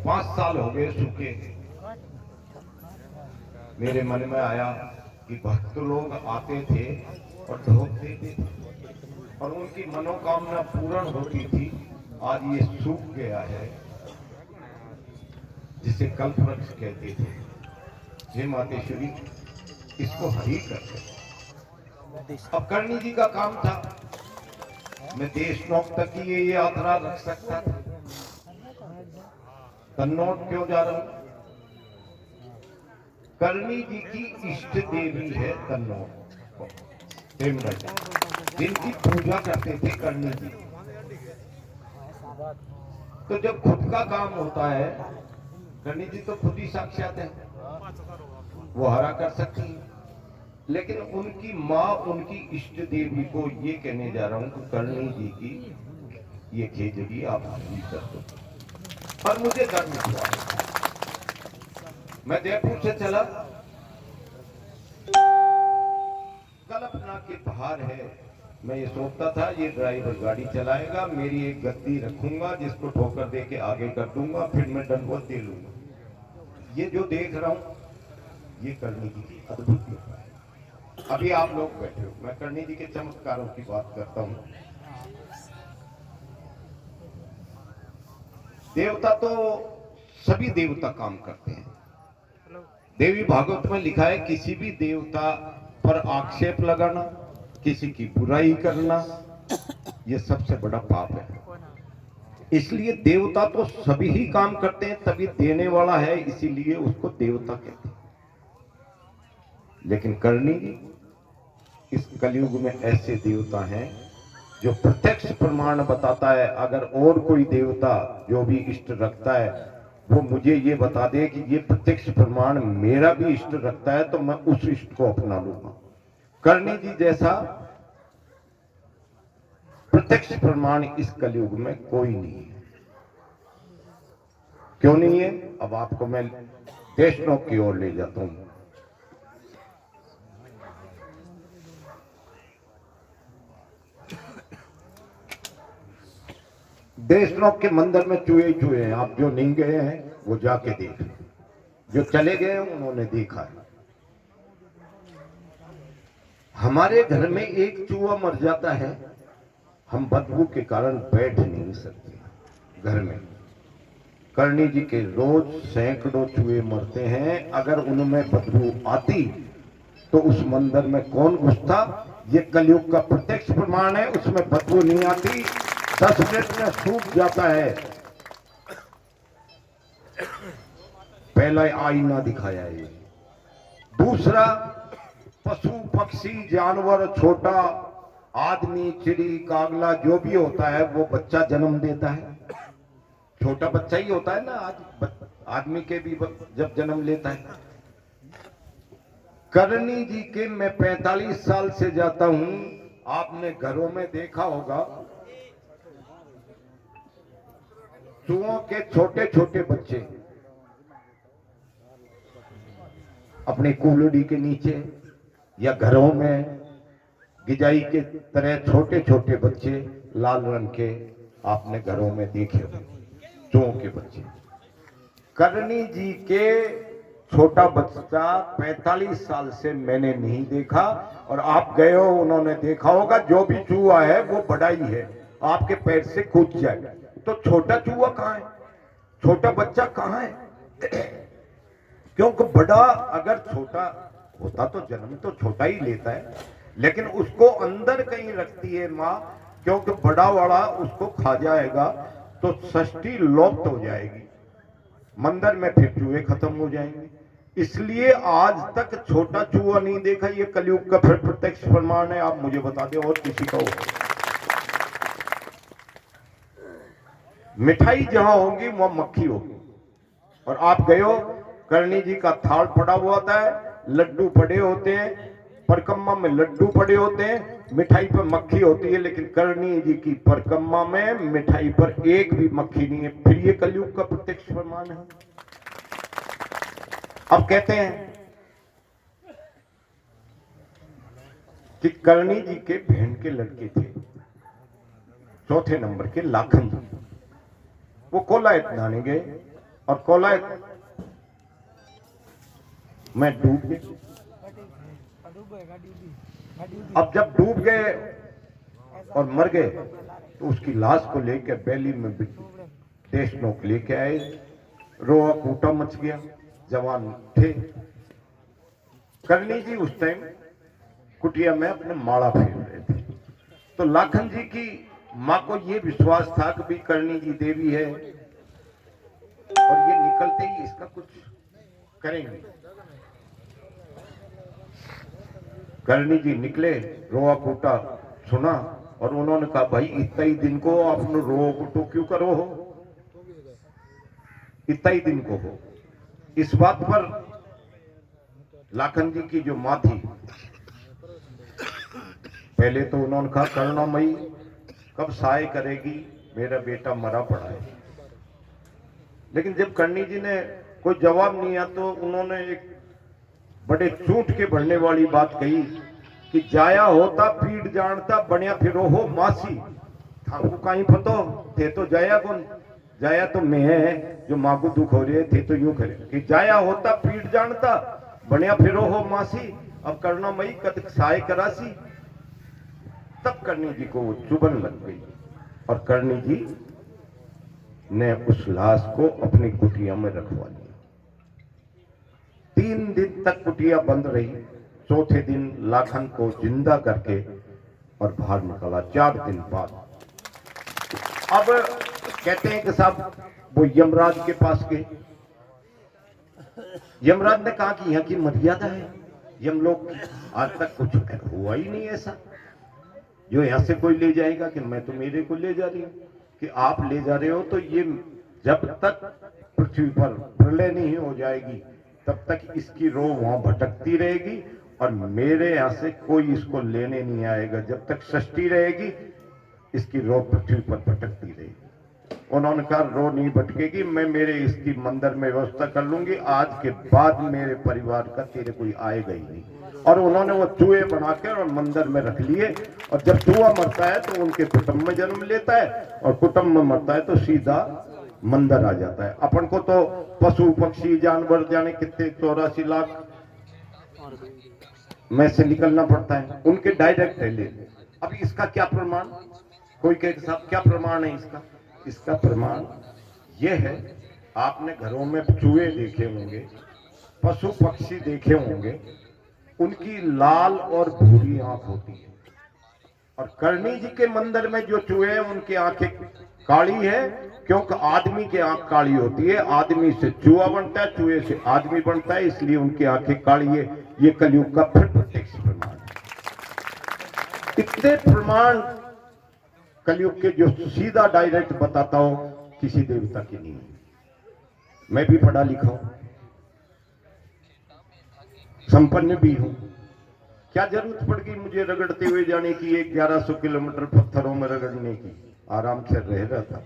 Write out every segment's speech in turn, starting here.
5 साल हो गए सूखे। मेरे मन में आया कि भक्त लोग आते थे और ढोक देते थे और उनकी मनोकामना पूर्ण होती थी। आज ये सूख गया है, जिसे कल्प वृक्ष कहते थे। हे मातेश्वरी, इसको हरी कर दे। अब करणी जी का काम था, मैं देश नोक तक की ये यात्रा रख सकता था। कन्नौज क्यों जा रहा हूं? करणी जी की इष्ट देवी है कन्नौज, जिनकी पूजा करते थे करणी जी। तो जब खुद का काम होता है, करणी जी तो खुद ही साक्षात है, वो हरा कर सकती है। लेकिन उनकी माँ, उनकी इष्ट देवी को ये कहने जा रहा हूं कि करणी जी की ये खेजड़ी आप हरी कर दो। और मुझे गर्व हुआ, मैं जयपुर से चला, कल्पना के बाहर है। मैं ये सोचता था ये ड्राइवर गाड़ी चलाएगा, मेरी एक गद्दी रखूंगा जिसको ठोकर दे के आगे कर दूंगा, फिर मैं दंडवत दे लूंगा। ये जो देख रहा हूं, ये करणी जी की अद्भुत कृपा है। अभी आप लोग बैठे हो, मैं करणी जी के चमत्कारों की बात करता हूं। देवता तो सभी देवता काम करते हैं। देवी भागवत में लिखा है, किसी भी देवता पर आक्षेप लगाना, किसी की बुराई करना, यह सबसे बड़ा पाप है। इसलिए देवता तो सभी ही काम करते हैं, तभी देने वाला है, इसीलिए उसको देवता कहते हैं। लेकिन करणी जी इस कलयुग में ऐसे देवता हैं जो प्रत्यक्ष प्रमाण बताता है। अगर और कोई देवता जो भी इष्ट रखता है, वो मुझे ये बता दे कि ये प्रत्यक्ष प्रमाण मेरा भी इष्ट रखता है, तो मैं उस इष्ट को अपना लूंगा। करणी जी जैसा प्रत्यक्ष प्रमाण इस कलयुग में कोई नहीं है। क्यों नहीं है? अब आपको मैं देशनोक की ओर ले जाता हूं। देशनोक के मंदिर में चूहे चूहे हैं। आप जो नहीं गए हैं वो जाके देख, जो चले गए हैं उन्होंने देखा है। हमारे घर में एक चूहा मर जाता है, हम बदबू के कारण बैठ नहीं सकते घर में। करणी जी के रोज सैकड़ों चूहे मरते हैं। अगर उनमें बदबू आती तो उस मंदिर में कौन घुसता? ये कलयुग का प्रत्यक्ष प्रमाण है। उसमें बदबू नहीं आती, 10 मिनट में सूख जाता है। पहला आईना दिखाया है। दूसरा, पशु पक्षी जानवर, छोटा आदमी, चिड़ी कागला जो भी होता है, वो बच्चा जन्म देता है। छोटा बच्चा ही होता है ना, आज आदमी के भी जब जन्म लेता है। करणी जी के मैं 45 साल से जाता हूं। आपने घरों में देखा होगा, चूहों के छोटे छोटे बच्चे अपनी कूलड़ी के नीचे या घरों में गिजाई के तरह छोटे छोटे बच्चे लाल रंग के आपने घरों में देखे होंगे, चूहों के बच्चे। करणी जी के छोटा बच्चा 45 साल से मैंने नहीं देखा, और आप गए हो, उन्होंने देखा होगा। जो भी चूहा है वो बड़ा ही है, आपके पैर से कूद जाए। तो छोटा चूहा कहां है? छोटा बच्चा कहां है? क्योंकि बड़ा अगर छोटा होता तो जन्म तो छोटा ही लेता है, लेकिन उसको अंदर कहीं रखती है माँ, क्योंकि बड़ा वाला उसको खा जाएगा तो षष्ठी लुप्त हो जाएगी, मंदिर में फिर चूहे खत्म हो जाएंगे। इसलिए आज तक छोटा चूहा नहीं देखा। ये कलयुग का फिर प्रत्यक्ष प्रमाण है। आप मुझे बता दें और किसी का हो। मिठाई जहां होगी वहां मक्खी होगी। और आप गए हो, करणी जी का थाल पड़ा हुआ होता है, लड्डू पड़े होते हैं, परकम्मा में लड्डू पड़े होते हैं, मिठाई पर मक्खी होती है। लेकिन करणी जी की परकम्मा में मिठाई पर एक भी मक्खी नहीं है। फिर ये कलयुग का प्रत्यक्ष प्रमाण है। अब कहते हैं कि करणी जी के बहन के लड़के थे, चौथे नंबर के लाखन जी। वो कोलायत नहाने गए, और कोलाय में डूब गए। अब जब डूब गए और मर गए तो उसकी लाश को लेकर बैली में देशनोक लेके आए। रोआ कूटा मच गया, जवान थे। करनी जी उस टाइम कुटिया में अपने माला फेर रहे थे। तो लाखन जी की मां को यह विश्वास था कि भी करनी जी देवी है और ये निकलते ही इसका कुछ करेंगे। करनी जी निकले, रोआ कूटा सुना और उन्होंने कहा भाई इतना ही दिन को आपने रोआ कूटो क्यों करो हो, इतना ही दिन को हो। इस बात पर लाखन जी की जो मां थी, पहले तो उन्होंने कहा करुणामयी कब सहाय करेगी, मेरा बेटा मरा पड़ा है। लेकिन जब करनी जी ने कोई जवाब नहीं आया तो उन्होंने एक बड़े चूट के भरने वाली बात कही कि जाया होता पीड़ जानता बनिया फिरो हो मासी, थाको कहीं पतो थे तो जाया कौन, जाया तो मैं है जो माँ को दुख हो रहे थे तो यूं करे कि जाया होता पीड़ जानता बनिया फिरो हो मासी, अब करुणामयी कद सहाय करासी। तब करनी जी को वो चुभन लग गई और करनी जी ने उस लाश को अपनी कुटिया में रखवा लिया। 3 दिन तक कुटिया बंद रही। चौथे दिन लाखन को जिंदा करके और बाहर निकाला 4 दिन बाद। अब कहते हैं कि साहब वो यमराज के पास गए। यमराज ने कहा कि यहाँ की मर्यादा है, यमलोक की आज तक कुछ हुआ ही नहीं ऐसा जो यहां से कोई ले जाएगा कि मैं तो मेरे को ले जा रही हूं, कि आप ले जा रहे हो तो ये जब तक पृथ्वी पर प्रलय नहीं हो जाएगी तब तक इसकी रोह वहां भटकती रहेगी और मेरे यहां से कोई इसको लेने नहीं आएगा। जब तक सृष्टि रहेगी इसकी रोह पृथ्वी पर भटकती रहेगी। उन्होंने कहा रोह नहीं भटकेगी, मैं मेरे इसकी मंदिर में व्यवस्था कर लूंगी, आज के बाद मेरे परिवार का तेरे कोई आएगा ही नहीं। और उन्होंने वो चूहे बनाकर और मंदिर में रख लिए और जब चूहा मरता है तो उनके कुटुंब में जन्म लेता है और कुटुंब में मरता है तो सीधा मंदिर आ जाता है। अपन को तो पशु पक्षी जानवर जाने कितने 84 लाख में से निकलना पड़ता है, उनके डायरेक्ट है ले। अब इसका क्या प्रमाण, कोई कहे साहब क्या प्रमाण है इसका? इसका प्रमाण यह है, आपने घरों में चूहे देखे होंगे, पशु पक्षी देखे होंगे, उनकी लाल और भूरी आंख होती है और करनी जी के मंदिर में जो चूहे हैं उनकी आंखें काली है क्योंकि आदमी की आंख काली होती है। आदमी से चूहा बनता है, चूहे से आदमी बनता है, इसलिए उनकी आंखें काली है। ये कलयुग का फिर प्रत्यक्ष प्रमाण है। इतने प्रमाण कलयुग के जो सीधा डायरेक्ट बताता हूं किसी देवता की नहीं है। मैं भी पढ़ा लिखा हूं, संपन्न भी हूं, क्या जरूरत पड़ गई मुझे रगड़ते हुए जाने की, 1100 किलोमीटर पत्थरों में रगड़ने की, आराम से रह रहा था।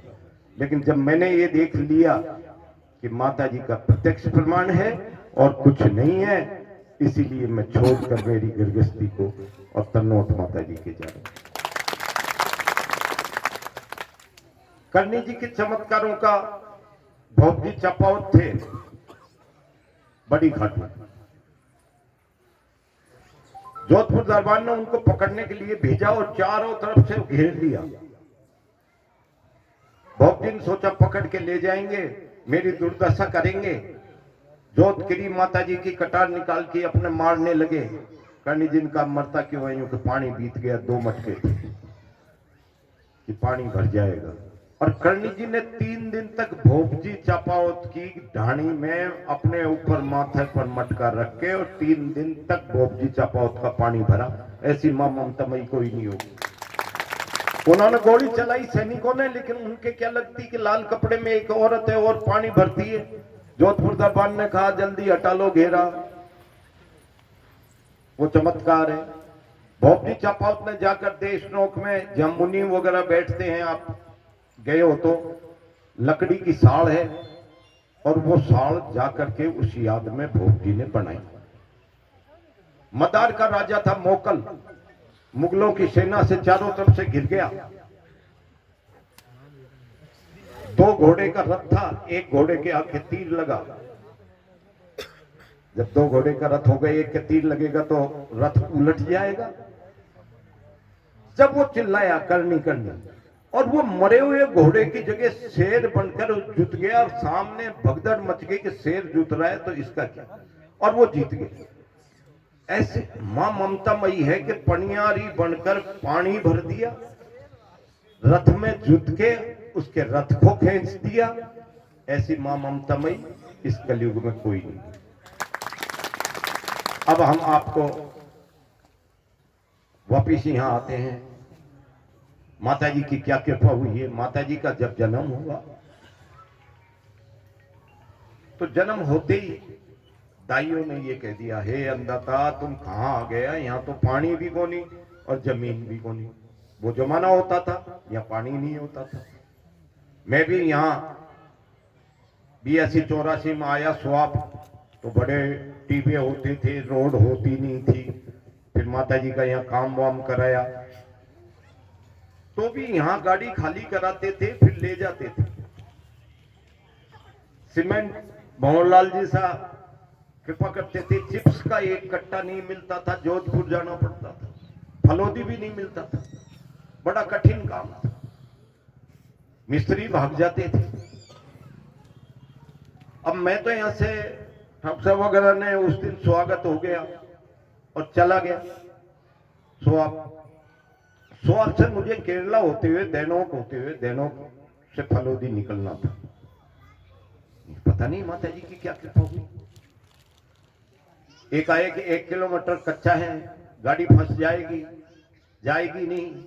लेकिन जब मैंने ये देख लिया कि माता जी का प्रत्यक्ष प्रमाण है और कुछ नहीं है, इसीलिए मैं छोड़कर मेरी गिरगिस्ती को और तन्नोट माता जी के जा रहा हूं। करनी जी के चमत्कारों का भोग जी चपावत थे बड़ी घाट में। जोधपुर दरबार ने उनको पकड़ने के लिए भेजा और चारों तरफ से घेर लिया। बहुत दिन सोचा पकड़ के ले जाएंगे, मेरी दुर्दशा करेंगे। जोधगिरी माता जी की कटार निकाल के अपने मारने लगे। करनी जी का मरता क्यों है, कि पानी बीत गया, 2 मटके थे कि पानी भर जाएगा। और करनी जी ने 3 दिन तक भोगजी चापावत की ढाणी में अपने ऊपर माथे पर मटका रख के और 3 दिन तक भोगजी चापावत का पानी भरा। ऐसी मां ममतामयी कोई नहीं होगी। उन्होंने गोली चलाई सैनिकों ने, लेकिन उनके क्या लगती कि लाल कपड़े में एक औरत है और पानी भरती है। जोधपुर दरबार ने कहा जल्दी हटा लो घेरा, वो चमत्कार है। भोगजी चापावत ने जाकर देशनोक में जहां मुनि वगैरह बैठते हैं, आप गए हो तो लकड़ी की साड़ है और वो साड़ जाकर के उस याद में भोगजी ने बनाई। मदार का राजा था मोकल, मुगलों की सेना से चारों तरफ से घिर गया। दो घोड़े का रथ था, एक घोड़े के आगे तीर लगा। जब दो घोड़े का रथ हो गए, एक के तीर लगेगा तो रथ उलट जाएगा। जब वो चिल्लाया करनी करनी, और वो मरे हुए घोड़े की जगह शेर बनकर जुट गया, और सामने भगदड़ मच गई कि शेर जुट रहा है तो इसका क्या, और वो जीत गए। ऐसे मां ममतामयी है कि पनियारी बनकर पानी भर दिया, रथ में जुट के उसके रथ को खींच दिया। ऐसी मां ममतामयी इस कलयुग में कोई नहीं। अब हम आपको वापिस यहां आते हैं। माता जी की क्या कृपा हुई है। माता जी का जब जन्म हुआ तो जन्म होते ही दाइयों ने ये कह दिया, हे अंधाता तुम कहां आ गया, यहां तो पानी भी कोनी और जमीन भी कोनी। वो जमाना होता था यहाँ पानी नहीं होता था। मैं भी यहाँ 82-84 में आया स्वाप, तो बड़े टीबे होते थे, रोड होती नहीं थी। फिर माता जी का यहाँ काम वाम कराया, तो भी यहाँ गाड़ी खाली कराते थे, फिर ले जाते थे। सीमेंट भंवरलाल जी सा कृपा करते थे, चिप्स का एक कट्टा नहीं मिलता था, जोधपुर जाना पड़ता था, फलोदी भी नहीं मिलता था, बड़ा कठिन काम था, मिस्त्री भाग जाते थे। अब मैं तो यहां से ठपसा वगैरह ने उस दिन स्वागत हो गया और चला गया स्वाब से मुझे केरला होते हुए दैनोक से फलोदी निकलना था। पता नहीं माता जी की क्या कृपा हुई। एक आए कि 1 किलोमीटर कच्चा है, गाड़ी फंस जाएगी नहीं,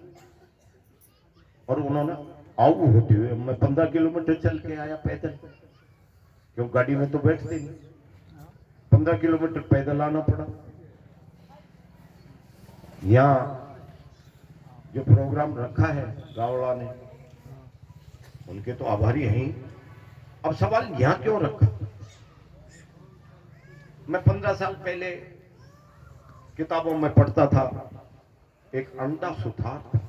और उन्होंने आऊ होते हुए मैं 15 किलोमीटर चल के आया पैदल, क्यों गाड़ी में तो बैठते नहीं, 15 किलोमीटर पैदल आना पड़ा। यहाँ जो प्रोग्राम रखा है रावला ने, उनके तो आभारी हैं। अब सवाल यहां क्यों रखा। मैं 15 साल पहले किताबों में पढ़ता था, एक अंडा सुथार था,